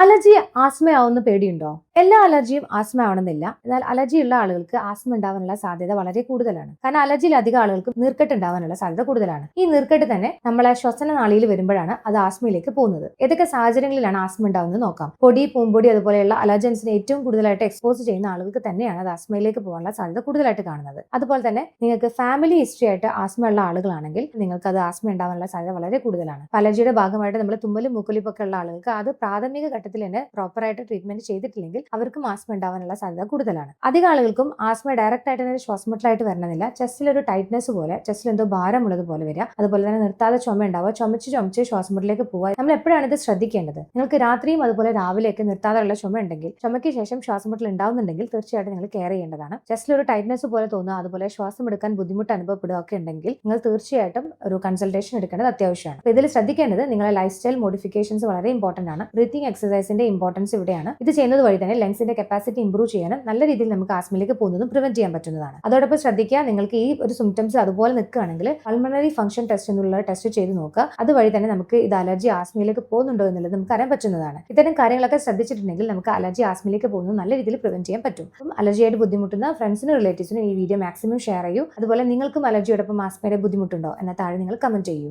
Allergy ആസ്മയാവുന്ന പേടിയുണ്ടോ? എല്ലാ അലർജിയും asthma ആവണമെന്നില്ല. എന്നാൽ അലർജി ഉള്ള ആളുകൾക്ക് ആസ്മ ഉണ്ടാവാനുള്ള സാധ്യത വളരെ കൂടുതലാണ്. കാരണം അലർജിയിൽ അധികം ആളുകൾക്ക് നീർക്കെട്ട് ഉണ്ടാവാനുള്ള സാധ്യത കൂടുതലാണ്. ഈ നീർക്കെട്ട് തന്നെ നമ്മളെ ശ്വസന നാളിയിൽ വരുമ്പോഴാണ് അത് ആസ്മയിലേക്ക് പോകുന്നത്. ഏതൊക്കെ സാഹചര്യങ്ങളിലാണ് ആസ്മ ഉണ്ടാവുന്നത് നോക്കാം. പൊടി, പൂമ്പൊടി അതുപോലെയുള്ള അലർജൻസിനെ ഏറ്റവും കൂടുതലായിട്ട് എക്സ്പോസ് ചെയ്യുന്ന ആളുകൾക്ക് തന്നെയാണ് അത് ആസ്മയിലേക്ക് പോകാനുള്ള സാധ്യത കൂടുതലായിട്ട് കാണുന്നത്. അതുപോലെ തന്നെ നിങ്ങൾക്ക് ഫാമിലി ഹിസ്റ്ററി ആയിട്ട് ആസ്മ ഉള്ള ആളുകളാണെങ്കിൽ നിങ്ങൾക്ക് അത് ആസ്മ ഉണ്ടാവാനുള്ള സാധ്യത വളരെ കൂടുതലാണ്. അലർജിയുടെ ഭാഗമായിട്ട് നമ്മൾ തുമ്മലും മൂക്കൊലിപ്പൊക്കെ ഉള്ള ആളുകൾക്ക് അത് പ്രാഥമിക ഘട്ടത്തിൽ തന്നെ പ്രോപ്പറായിട്ട് ട്രീറ്റ്മെന്റ് ചെയ്തിട്ടില്ലെങ്കിൽ അവർക്കും ആസ്മ ഉണ്ടാവാനുള്ള സാധ്യത കൂടുതലാണ്. അധികം ആളുകൾക്കും ആസ്മ ഡയറക്റ്റ് ആയിട്ട് തന്നെ ശ്വാസമുട്ടലായിട്ട് വരണമെന്നില്ല. ചെസ്റ്റിൽ ഒരു ടൈറ്റ്നസ് പോലെ, ചെസ്റ്റിൽ എന്തോ ഭാരമുള്ളത് പോലെ വരിക, അതുപോലെ തന്നെ നിർത്താതെ ചുമ ഉണ്ടാവുക, ചുമച്ച് ശ്വാസമുട്ടലിലേക്ക് പോവുക. നമ്മൾ എപ്പോഴാണ് ഇത് ശ്രദ്ധിക്കേണ്ടത്? നിങ്ങൾക്ക് രാത്രിയും അതുപോലെ രാവിലെയൊക്കെ നിർത്താതെയുള്ള ചുമ ഉണ്ടെങ്കിൽ, ചുമയ്ക്ക് ശേഷം ശ്വാസമുട്ടൽ ഉണ്ടാവുന്നുണ്ടെങ്കിൽ തീർച്ചയായിട്ടും നിങ്ങൾ കെയർ ചെയ്യേണ്ടതാണ്. ചെസ്റ്റിൽ ഒരു ടൈറ്റ്നസ് പോലെ തോന്നുക, അതുപോലെ ശ്വാസം എടുക്കാൻ ബുദ്ധിമുട്ട് അനുഭവപ്പെടുക ഒക്കെ ഉണ്ടെങ്കിൽ നിങ്ങൾ തീർച്ചയായിട്ടും ഒരു കൺസൾട്ടേഷൻ എടുക്കേണ്ടത് അത്യാവശ്യമാണ്. അപ്പോൾ ഇതിൽ ശ്രദ്ധിക്കേണ്ടത് നിങ്ങളുടെ ലൈഫ് സ്റ്റൈൽ മോഡിഫിക്കേഷൻസ് വളരെ ഇമ്പോർട്ടന്റ് ആണ്. ബ്രീത്തിങ് എക്സസൈസിന്റെ ഇമ്പോർട്ടൻസ് ഇവിടെയാണ്. ഇത് ചെയ്യുന്നത് വഴി തന്നെ ലങ്സിന്റെ കപ്പാസിറ്റി ഇംപ്രൂവ് ചെയ്യാനും നല്ല രീതിയിൽ നമുക്ക് ആസ്മയിലേക്ക് പോകുന്നതും പ്രിവെന്റ് ചെയ്യാൻ പറ്റുന്നതാണ്. അതോടൊപ്പം ശ്രദ്ധിക്കുക, നിങ്ങൾക്ക് ഈ ഒരു സിംറ്റംസ് അതുപോലെ നിൽക്കുകയാണെങ്കിൽ പൾമണറി ഫംഗ്ഷൻ ടെസ്റ്റ് എന്നുള്ള ടെസ്റ്റ് ചെയ്ത് നോക്കുക. അതുവഴി തന്നെ നമുക്ക് ഇത് അലർജി ആസ്മയിലേക്ക് പോകുന്നുണ്ടോ എന്നുള്ളത് നമുക്ക് അറിയാൻ പറ്റുന്നതാണ്. ഇത്തരം കാര്യങ്ങളൊക്കെ ശ്രദ്ധിച്ചിട്ടുണ്ടെങ്കിൽ നമുക്ക് അലർജി ആസ്മയിലേക്ക് പോകുന്നത് നല്ല രീതിയിൽ പ്രിവെന്റ് ചെയ്യാൻ പറ്റും. അലർജിയായിട്ട് ബുദ്ധിമുട്ടുന്ന ഫ്രണ്ട്സിനും റിലേറ്റീവ്സിനും ഈ വീഡിയോ മാക്സിമം ഷെയർ ചെയ്യൂ. അതുപോലെ നിങ്ങൾക്കും അലർജിയോടൊപ്പം ആസ്മയുടെ ബുദ്ധിമുട്ടുണ്ടോ എന്ന താഴെ നിങ്ങൾ കമന്റ് ചെയ്യൂ.